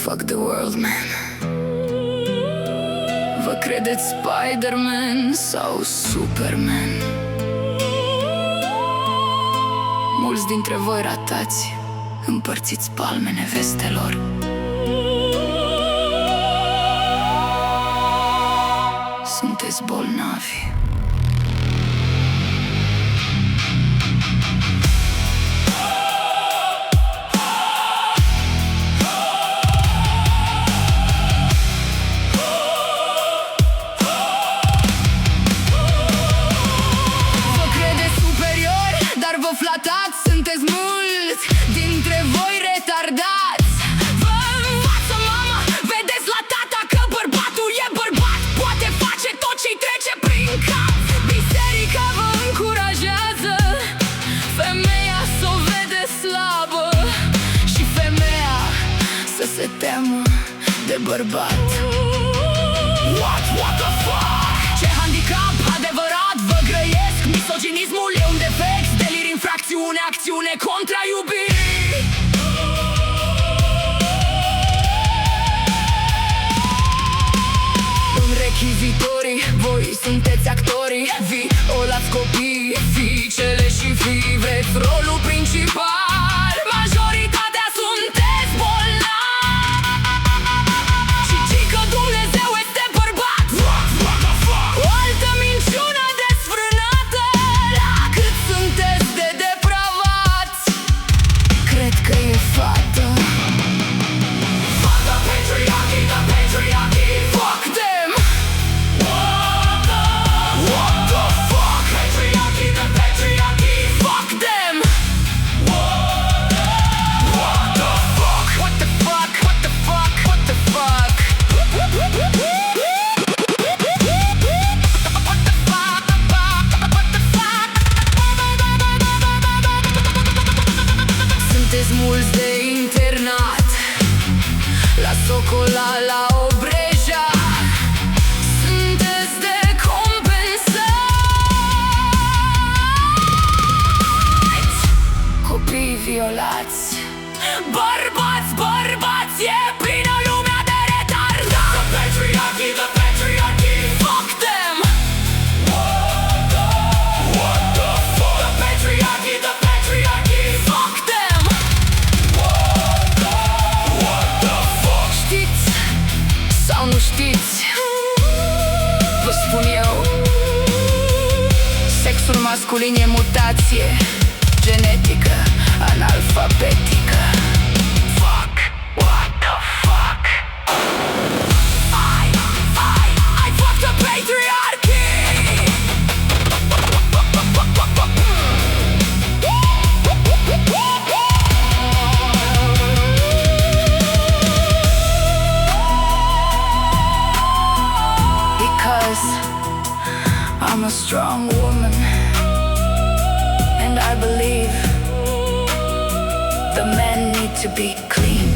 Fuck the world, man. Vă credeți Spider-Man sau Superman? Mulți dintre voi ratați, împărțiți palme nevestelor. Sunteți bolnavi. Flatați, sunteți mulți dintre voi retardați. Vă învață mama, vedeți la tata că bărbatul e bărbat, poate face tot ce-i trece prin cap. Biserica vă încurajează femeia s-o vede slabă și femeia să se teamă de bărbat. What the fuck? Ce handicap adevărat vă grăiesc. Misoginismul e un defect, infracțiune, acțiune contra iubirii. În rechizitorii, voi sunteți actorii, violați copiii, fiicele și fii, vreți rolul principal. Majoritatea sunteți bolnavi și zic că Dumnezeu este bărbat. O altă minciună desfrânată, la cât sunteți de depravați. Cred că e fată. Fuck the patriarchy, the patriarchy. Fuck them. What the fuck? Patriarchy, the patriarchy. Fuck them. What the fuck? What the fuck? What the fuck? What the fuck? Sunteți mulți de internat, la Socola, la Obreja. Sunteți de compensați, copii violați. Bărbați, bărbați, e plină lumea de retardați. The patriarchy, the patriarchy. Fuck them. What the fuck? The patriarchy, the patriarchy. Fuck them. What the fuck? Știți sau nu știți? Vă spun eu, sexul masculin e mutație genetică analfabetică. Fuck, what the fuck? I fuck the patriarchy. Because I'm a strong woman, and I believe the men need to be clean.